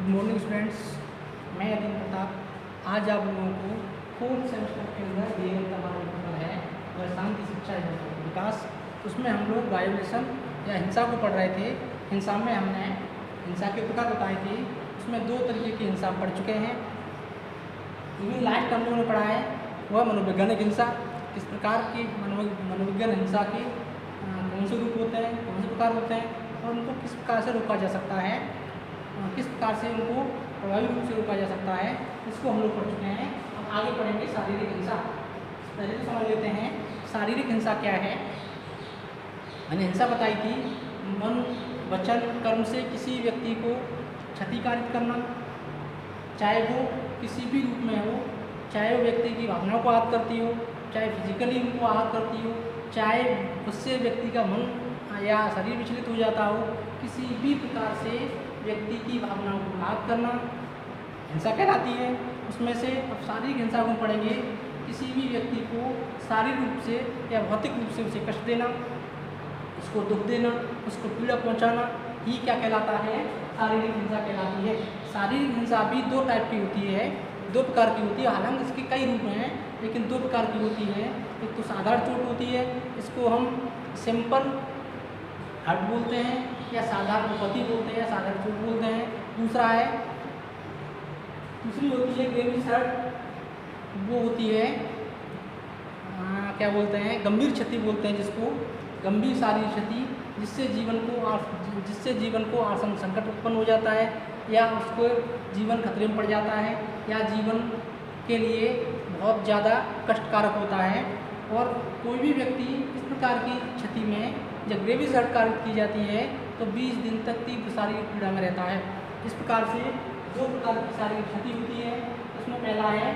Good morning students, मैं अदिन प्रताप आज आप लोगों को फोर्थ सेमेस्टर के अंदर दिए गए हमारा पेपर है वह शांति शिक्षा एवं विकास। उसमें हम लोग वायोलेशन या हिंसा को पढ़ रहे थे। हिंसा में हमने हिंसा के प्रकार बताए थे। उसमें दो तरीके की हिंसा पढ़ चुके हैं। इन्हीं लास्ट हम लोगों ने पढ़ा है वह मनोवैज्ञानिक हिंसा। किस प्रकार की मनोविज्ञान हिंसा के कौन से रूप होते हैं, कौन से प्रकार होते हैं और उनको किस प्रकार से रोका जा सकता है, किस प्रकार से उनको प्रभावी रूप से रोका जा सकता है, इसको हम लोग पढ़ चुके हैं। अब आगे पढ़ेंगे शारीरिक हिंसा। पहले तो समझ लेते हैं शारीरिक हिंसा क्या है। मैंने हिंसा बताई थी मन वचन कर्म से किसी व्यक्ति को क्षतिकारित करना, चाहे वो किसी भी रूप में हो, चाहे वो व्यक्ति की भावनाओं को आहत करती हो, चाहे फिजिकली उनको आहत करती हो, चाहे उससे व्यक्ति का मन या शरीर विचलित हो जाता हो, किसी भी प्रकार से व्यक्ति की भावनाओं को आहत करना हिंसा कहलाती है। उसमें से अब शारीरिक हिंसा को पढ़ेंगे। किसी भी व्यक्ति को शारीरिक रूप से या भौतिक रूप से उसे कष्ट देना, उसको दुख देना, उसको पीड़ा पहुंचाना, ये क्या कहलाता है? शारीरिक हिंसा कहलाती है। शारीरिक हिंसा भी दो टाइप की होती है, दो प्रकार की होती है। हालांकि इसके कई रूप हैं लेकिन दो प्रकार की होती है। एक तो साधारण चोट होती है, इसको हम सिंपल हर्ट बोलते हैं या साधारण उपपत्ति बोलते हैं या साधारण चोट बोलते हैं। दूसरी होती है ग्रेविस हर्ट, वो होती है क्या बोलते हैं, गंभीर क्षति बोलते हैं जिसको, गंभीर शारीरिक क्षति जिससे जीवन को आसन संकट उत्पन्न हो जाता है या उसको जीवन खतरे में पड़ जाता है या जीवन के लिए बहुत ज़्यादा कष्टकारक होता है। और कोई भी व्यक्ति इस प्रकार की क्षति में जब ग्रेविस हर्ट कार्य की जाती है तो 20 दिन तक तीव्र शारीरिक पीड़ा में रहता है। इस प्रकार से दो प्रकार की शारीरिक क्षति होती है। उसमें पहला है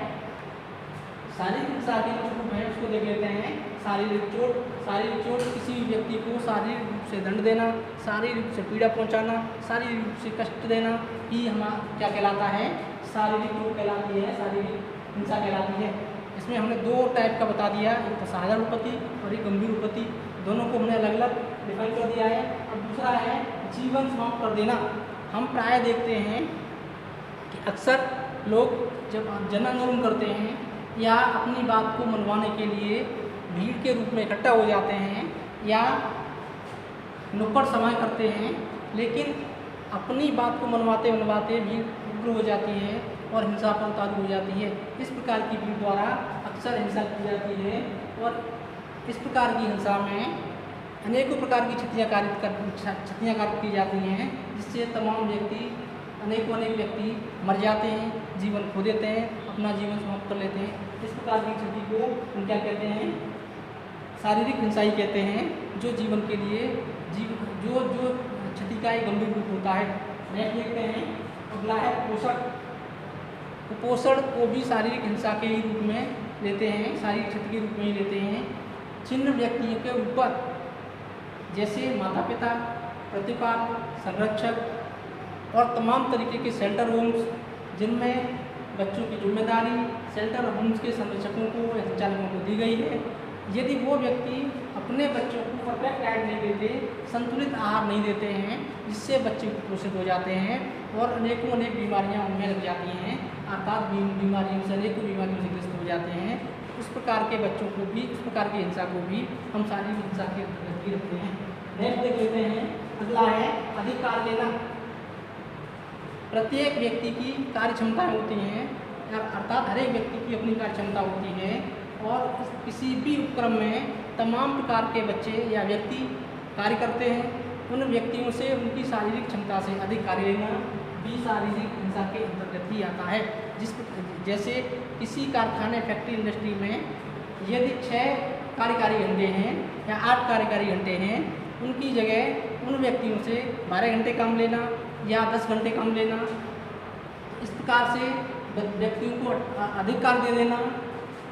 शारीरिक हिंसा के जो रूप है उसको देख लेते हैं। शारीरिक चोट। शारीरिक चोट किसी भी व्यक्ति को शारीरिक रूप से दंड देना, शारीरिक रूप से पीड़ा पहुंचाना, शारीरिक रूप से कष्ट देना, ही हमारा क्या कहलाता है? शारीरिक चोट कहलाती है, शारीरिक हिंसा कहलाती है। इसमें हमने दो टाइप का बता दिया, एक तो साधारण उपपत्ति और एक गंभीर उपपत्ति। दोनों को हमने अलग अलग डिफाइन कर दिया है। और दूसरा है जीवन समाप्त कर देना। हम प्राय देखते हैं कि अक्सर लोग जब जन आंदोलन करते हैं या अपनी बात को मनवाने के लिए भीड़ के रूप में इकट्ठा हो जाते हैं या नुक्कड़ समाएं करते हैं, लेकिन अपनी बात को मनवाते मनवाते भीड़ उग्र हो जाती है और हिंसा पर उतारू हो जाती है। इस प्रकार की भीड़ द्वारा अक्सर हिंसा की जाती है और इस प्रकार की हिंसा में अनेकों प्रकार की क्षतियाँ कारित की जाती हैं, जिससे तमाम व्यक्ति अनेक व्यक्ति मर जाते हैं, जीवन खो देते हैं, अपना जीवन समाप्त कर लेते हैं। इस प्रकार की क्षति को हम क्या कहते हैं? शारीरिक हिंसा ही कहते हैं, जो जीवन के लिए जो क्षति का एक गंभीर रूप होता है। नेक्स्ट देखते हैं, अगला है पोषण। कुपोषण को भी शारीरिक हिंसा के ही रूप में लेते हैं, शारीरिक क्षति के रूप में ही लेते हैं। छिन्न व्यक्तियों के ऊपर जैसे माता पिता, प्रतिपाल, संरक्षक और तमाम तरीके के शेल्टर होम्स जिनमें बच्चों की जिम्मेदारी शेल्टर होम्स के संरक्षकों को या संचालकों को दी गई है। यदि वो व्यक्ति अपने बच्चों को परफेक्ट डाइट नहीं देते, संतुलित आहार नहीं देते हैं, जिससे बच्चे कुपोषित हो जाते हैं और अनेकों बीमारियां उनमें लग जाती हैं, अर्थात बीमारियों से अनेकों बीमारियों से ग्रस्त हो जाते हैं। उस प्रकार के बच्चों को भी, इस प्रकार की हिंसा को भी हम शारीरिक हिंसा के अंतर्गत ही रखते हैं। नेक्स्ट देख लेते हैं, अगला है अधिकार लेना। प्रत्येक व्यक्ति की कार्य क्षमताएँ होती हैं, अर्थात हर एक व्यक्ति की अपनी कार्य क्षमता होती है और किसी भी उपक्रम में तमाम प्रकार के बच्चे या व्यक्ति कार्य करते हैं। उन व्यक्तियों से उनकी शारीरिक क्षमता से अधिक कार्य लेना भी शारीरिक हिंसा के अंतर्गत ही आता है। जैसे किसी कारखाने, फैक्ट्री, इंडस्ट्री में यदि 6 कार्यकारी घंटे हैं या 8 कार्यकारी घंटे हैं, उनकी जगह उन व्यक्तियों से 12 घंटे काम लेना या 10 घंटे काम लेना, इस प्रकार से व्यक्तियों को अधिक कार्य दे देना,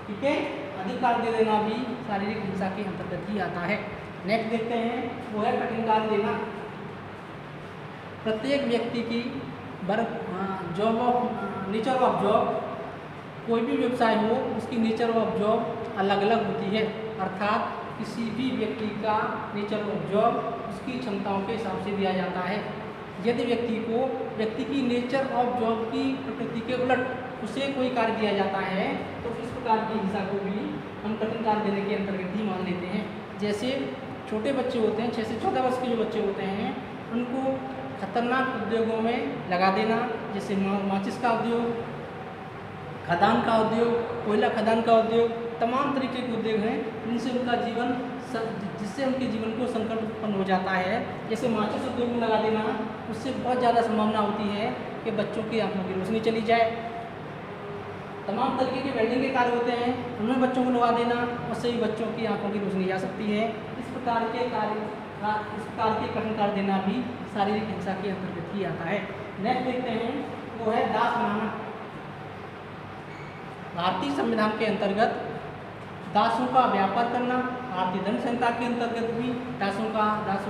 ठीक है, अधिक कार्य दे देना भी शारीरिक हिंसा के अंतर्गत ही आता है। नेक्स्ट देखते हैं, वो है कठिन कार्य देना। प्रत्येक व्यक्ति की नेचर ऑफ जॉब, कोई भी व्यवसाय हो उसकी नेचर ऑफ जॉब अलग अलग होती है। अर्थात किसी भी व्यक्ति का नेचर ऑफ जॉब उसकी क्षमताओं के हिसाब से दिया जाता है। यदि व्यक्ति की नेचर ऑफ जॉब की प्रकृति के उलट उसे कोई कार्य दिया जाता है तो इस प्रकार की हिंसा को भी हम कठिन कार्य देने के अंतर्गत ही मान लेते हैं। जैसे छोटे बच्चे होते हैं, 6 से 14 वर्ष के जो बच्चे होते हैं, उनको खतरनाक उद्योगों में लगा देना, जैसे माचिस का उद्योग, खदान का उद्योग, कोयला खदान का उद्योग, तमाम तरीके के उद्योग हैं जिससे उनके जीवन को संकट उत्पन्न हो जाता है। जैसे माचिस उद्योग में लगा देना, उससे बहुत ज़्यादा संभावना होती है कि बच्चों की आंखों की रोशनी चली जाए। तमाम तरीके के वेल्डिंग के कार्य होते हैं, उनमें बच्चों को लगा देना, उससे भी बच्चों की आंखों की रोशनी जा सकती है। इस प्रकार के कठिन कार्य देना भी शारीरिक हिंसा के अंतर्गत ही आता है। नेक्स्ट देखते हैं, वो है दास बनाना। भारतीय संविधान के अंतर्गत दासों का व्यापार करना, भारतीय दंड संहिता के अंतर्गत भी दासों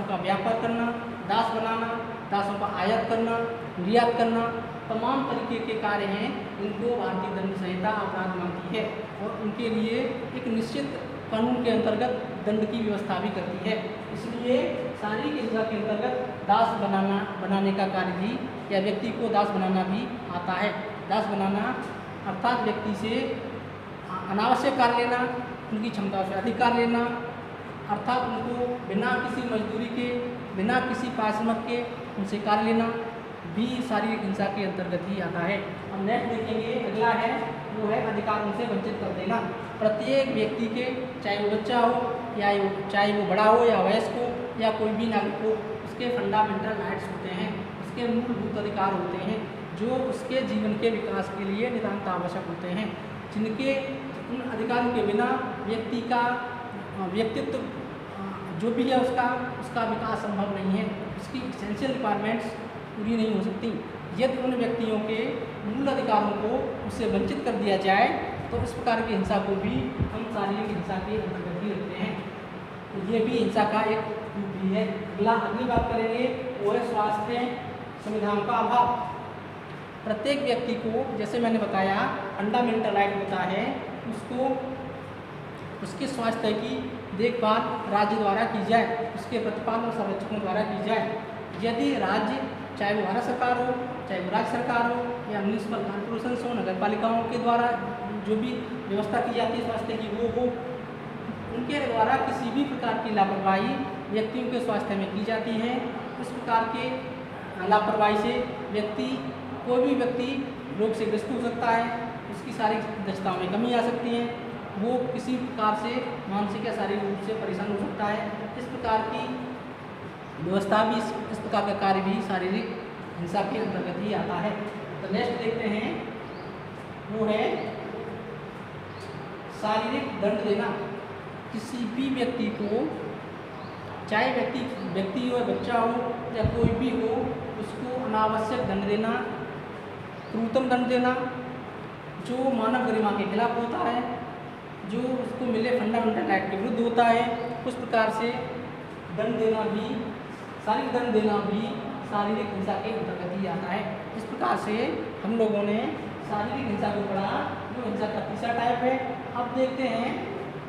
का व्यापार करना, दास बनाना, दासों का आयात करना, निर्यात करना, तमाम तरीके के कार्य हैं इनको भारतीय दंड संहिता अपराध मानती है और उनके लिए एक निश्चित कानून के अंतर्गत दंड की व्यवस्था भी करती है। इसलिए शारीरिक हिंसा के अंतर्गत दास बनाने का कार्य भी या व्यक्ति को दास बनाना भी आता है। दास बनाना अर्थात व्यक्ति से अनावश्यक कार्य लेना, उनकी क्षमता से अधिक कार्य लेना, अर्थात उनको बिना किसी मजदूरी के, बिना किसी पारिश्रमिक के उनसे कार्य लेना भी शारीरिक हिंसा के अंतर्गत ही आता है। हम नेक्स्ट देखेंगे, अगला है वो है अधिकारों से वंचित कर देना। प्रत्येक व्यक्ति के, चाहे वो बच्चा हो या चाहे वो बड़ा हो या वयस्क हो या कोई भी नागरिक हो, उसके फंडामेंटल राइट्स होते हैं, उसके मूलभूत अधिकार होते हैं जो उसके जीवन के विकास के लिए नितांत आवश्यक होते हैं, जिनके उन अधिकारों के बिना व्यक्ति का व्यक्तित्व जो भी है उसका विकास संभव नहीं है, उसकी एसेंशियल रिक्वायरमेंट्स पूरी नहीं हो सकती। यदि उन व्यक्तियों के मूल अधिकारों को उससे वंचित कर दिया जाए तो इस प्रकार की हिंसा को भी हम शारीरिक हिंसा के अंतर्गत ही रखते हैं। तो ये भी हिंसा का एक रूप भी है। अगली बात करेंगे वो है स्वास्थ्य संविधान का अभाव। प्रत्येक व्यक्ति को, जैसे मैंने बताया, फंडामेंटल राइट होता है, उसको उसके स्वास्थ्य की देखभाल राज्य द्वारा की जाए, उसके प्रतिपालन और संरक्षकों द्वारा की जाए। यदि राज्य, चाहे वो भारत सरकार हो, चाहे वो राज्य सरकार हो या म्यूनिसिपल कॉर्पोरेशन हो, नगर पालिकाओं के द्वारा जो भी व्यवस्था की जाती है स्वास्थ्य की, वो हो, उनके द्वारा किसी भी प्रकार की लापरवाही व्यक्तियों के स्वास्थ्य में की जाती है, उस प्रकार के लापरवाही से कोई भी व्यक्ति रोग से ग्रस्त हो सकता है, उसकी शारीरिक दक्षताओं में कमी आ सकती है, वो किसी प्रकार से मानसिक या शारीरिक रूप से परेशान हो सकता है। इस प्रकार की व्यवस्था भी, इस प्रकार का कार्य भी शारीरिक हिंसा के अंतर्गत ही आता है। तो नेक्स्ट देखते हैं, वो है शारीरिक दंड देना। किसी भी व्यक्ति को, चाहे व्यक्ति हो, बच्चा हो या कोई भी हो, उसको अनावश्यक दंड देना, क्रूरतम दंड देना जो मानव गरिमा के खिलाफ होता है, जो उसको मिले फंडामेंटल राइट के विरुद्ध होता है, उस प्रकार से दंड देना भी, शारीरिक दंड देना भी शारीरिक हिंसा के अंतर्गत ही आता है। इस प्रकार से हम लोगों ने शारीरिक हिंसा को पढ़ा, जो हिंसा का तीसरा टाइप है। अब देखते हैं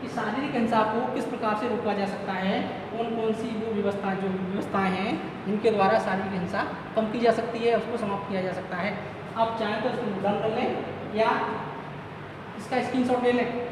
कि शारीरिक हिंसा को किस प्रकार से रोका जा सकता है, कौन कौन सी वो व्यवस्थाएं हैं जिनके द्वारा शारीरिक हिंसा कम की जा सकती है, उसको समाप्त किया जा सकता है। आप चाहें तो इसको नोट डाउन कर लें या इसका स्क्रीनशॉट ले लें।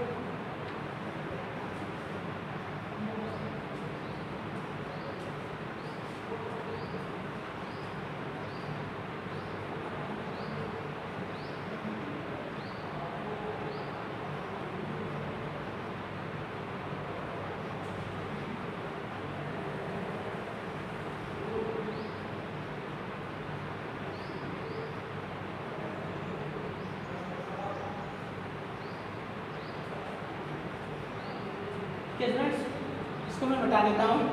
इसको मैं बता देता हूँ।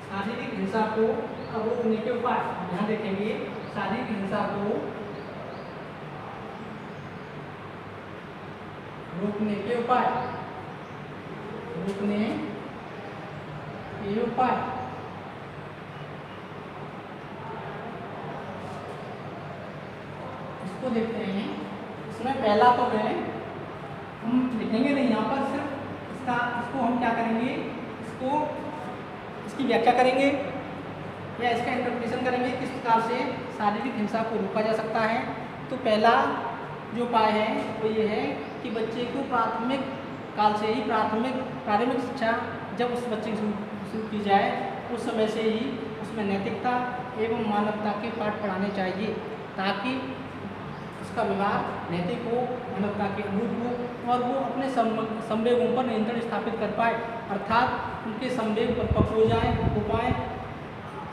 शारीरिक हिंसा को रोकने के उपाय यहाँ देखेंगे। शारीरिक हिंसा को रोकने के उपाय, इसको देखते हैं। इसमें पहला तो है, हम लिखेंगे नहीं यहाँ पर, सिर्फ इसको हम क्या करेंगे, इसकी व्याख्या करेंगे या इसका इंटरप्रिटेशन करेंगे किस प्रकार से शारीरिक हिंसा को रोका जा सकता है। तो पहला जो उपाय है वो ये है कि बच्चे को प्राथमिक काल से ही प्रारंभिक शिक्षा जब उस बच्चे की शुरू की जाए उस समय से ही उसमें नैतिकता एवं मानवता के पाठ पढ़ाने चाहिए, ताकि उसका व्यवहार नैतिक हो, मानवता के अनुरूप हो और वो अपने संवेगों पर नियंत्रण स्थापित कर पाए, अर्थात उनके संवेग परिपक्व हो पाए।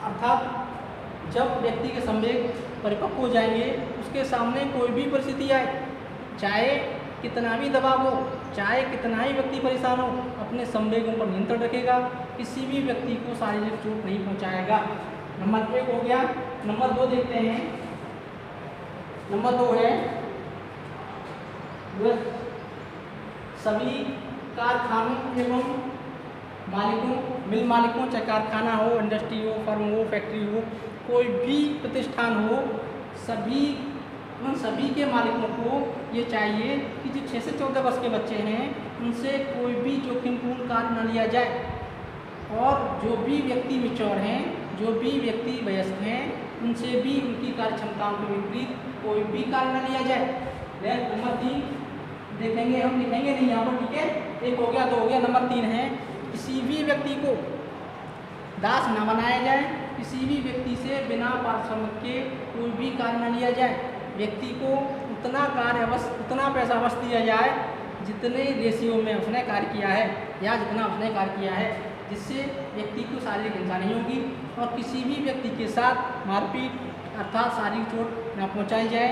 अर्थात जब व्यक्ति के संवेग परिपक्व हो जाएंगे, उसके सामने कोई भी परिस्थिति आए, चाहे कितना भी दबाव हो, चाहे कितना ही व्यक्ति परेशान हो, अपने संवेगों पर नियंत्रण रखेगा, किसी भी व्यक्ति को शारीरिक चोट नहीं पहुंचाएगा। नंबर 1 हो गया। नंबर 2 देखते हैं। नंबर 2 है सभी कारखानों एवं मालिकों, मिल मालिकों, चाहे कारखाना हो, इंडस्ट्री हो, फर्म हो, फैक्ट्री हो, कोई भी प्रतिष्ठान हो, उन सभी के मालिकों को ये चाहिए कि जो 6 से 14 वर्ष के बच्चे हैं उनसे कोई भी जोखिमपूर्ण कार्य न लिया जाए, और जो भी व्यक्ति मैच्योर हैं, जो भी व्यक्ति वयस्क हैं, उनसे भी उनकी कार्य क्षमताओं के विपरीत कोई भी कार्य न लिया जाए। नंबर 3 देखेंगे, हम लिखेंगे नहीं यहाँ पर, ठीक है। 1 हो गया, 2 हो गया। नंबर 3 है किसी भी व्यक्ति को दास न बनाया जाए, किसी भी व्यक्ति से बिना पारिश्रमिक के कोई भी कार्य न लिया जाए। व्यक्ति को उतना पैसा अवश्य दिया जाए जितने रेशियो में उसने कार्य किया है या जितना उसने कार्य किया है, जिससे व्यक्ति को शारीरिक हिंसा नहीं होगी और किसी भी व्यक्ति के साथ मारपीट अर्थात शारीरिक चोट न पहुंचाई जाए।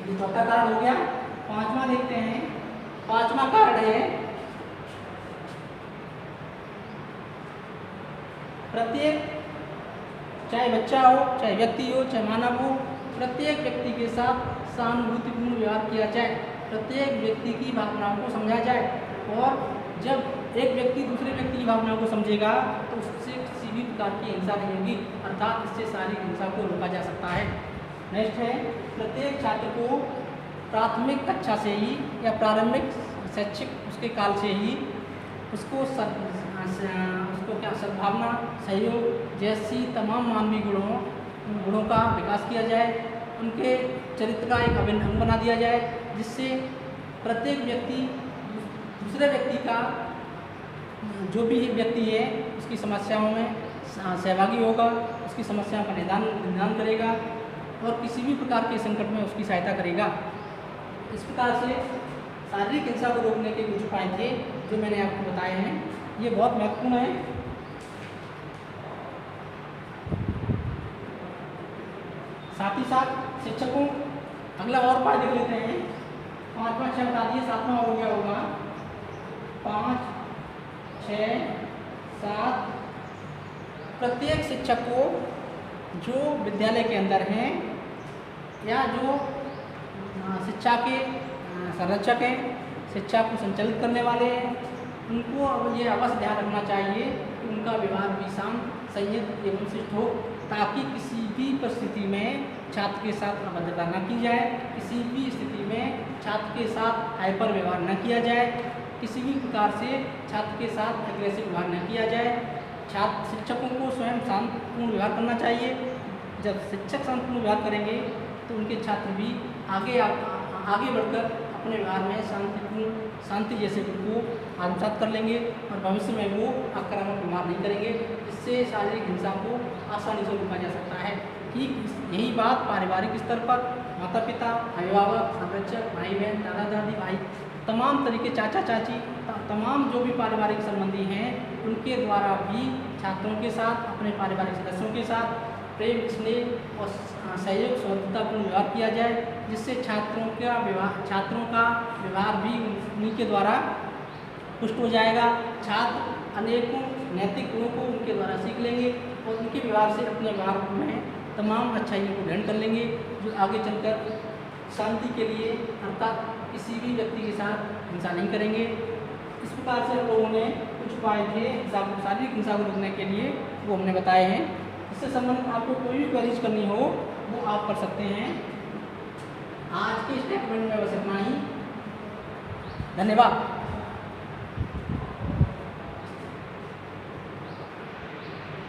ये चौथा कारण हो गया। 5वां देखते हैं। 5वां कारण है प्रत्येक, चाहे बच्चा हो, चाहे व्यक्ति हो, चाहे मानव हो, प्रत्येक व्यक्ति के साथ सहानुभूतिपूर्ण व्यवहार किया जाए, प्रत्येक व्यक्ति की भावनाओं को समझा जाए, और जब एक व्यक्ति दूसरे व्यक्ति की भावनाओं को समझेगा तो उससे किसी भी प्रकार की हिंसा नहीं होगी, अर्थात इससे शारीरिक हिंसा को रोका जा सकता है। नेक्स्ट है प्रत्येक छात्र को प्राथमिक कक्षा से ही या प्रारंभिक शैक्षिक उसके काल से ही उसको सद्भावना, सहयोग जैसी तमाम मानवीय गुणों का विकास किया जाए, उनके चरित्र का एक अभिन्न अंग बना दिया जाए, जिससे प्रत्येक व्यक्ति दूसरे व्यक्ति का, जो भी व्यक्ति है उसकी समस्याओं में सहभागी होगा, उसकी समस्याओं का निदान करेगा और किसी भी प्रकार के संकट में उसकी सहायता करेगा। इस प्रकार से शारीरिक हिंसा को रोकने के कुछ उपाय थे जो मैंने आपको बताए हैं, ये बहुत महत्वपूर्ण है। साथ ही साथ शिक्षकों, अगला और उपाय देख लेते हैं। 5वां 6 बता दिए, 7वां हो गया होगा 5, 6, 7। प्रत्येक शिक्षक को जो विद्यालय के अंदर हैं या जो शिक्षा के संरक्षक हैं, शिक्षा को संचालित करने वाले हैं, उनको ये अवश्य ध्यान रखना चाहिए कि उनका व्यवहार भी शांत, संयत एवं शिष्ट हो, ताकि किसी भी परिस्थिति में छात्र के साथ अभद्रता न की जाए, किसी भी स्थिति में छात्र के साथ हाइपर व्यवहार न किया जाए, किसी भी प्रकार से छात्र के साथ एग्रेसिव व्यवहार न किया जाए। शिक्षकों को स्वयं शांतिपूर्ण व्यवहार करना चाहिए। जब शिक्षक शांतिपूर्ण व्यवहार करेंगे तो उनके छात्र भी आगे बढ़कर अपने व्यवहार में शांति जैसे गुण को आत्मसात कर लेंगे और भविष्य में वो आक्रामक व्यवहार नहीं करेंगे, जिससे शारीरिक हिंसा को आसानी से रोका जा सकता है। ठीक यही बात पारिवारिक स्तर पर माता पिता, अभिभावक, संरक्षक, भाई बहन, दादा दादी, भाई, तमाम तरीके, चाचा चाची, तमाम जो भी पारिवारिक संबंधी हैं, उनके द्वारा भी छात्रों के साथ, अपने पारिवारिक सदस्यों के साथ प्रेम, स्नेह और सहयोग, सौहार्दपूर्ण व्यवहार किया जाए, जिससे छात्रों का व्यवहार भी उन्हीं के द्वारा पुष्ट हो जाएगा। छात्र अनेकों नैतिक गुणों को उनके द्वारा सीख लेंगे और उनके व्यवहार से अपने व्यवहार में तमाम अच्छाइयों को ग्रहण कर लेंगे, जो आगे चलकर शांति के लिए अर्थात किसी भी व्यक्ति के साथ हिंसा नहीं करेंगे। इस प्रकार से हम लोगों ने कुछ उपाय थे शारीरिक हिंसा को रोकने के लिए, वो हमने बताए हैं। इससे संबंधित आपको कोई भी क्वेरीज करनी हो वो आप कर सकते हैं। आज के स्टेटमेंट में बस इतना ही। धन्यवाद।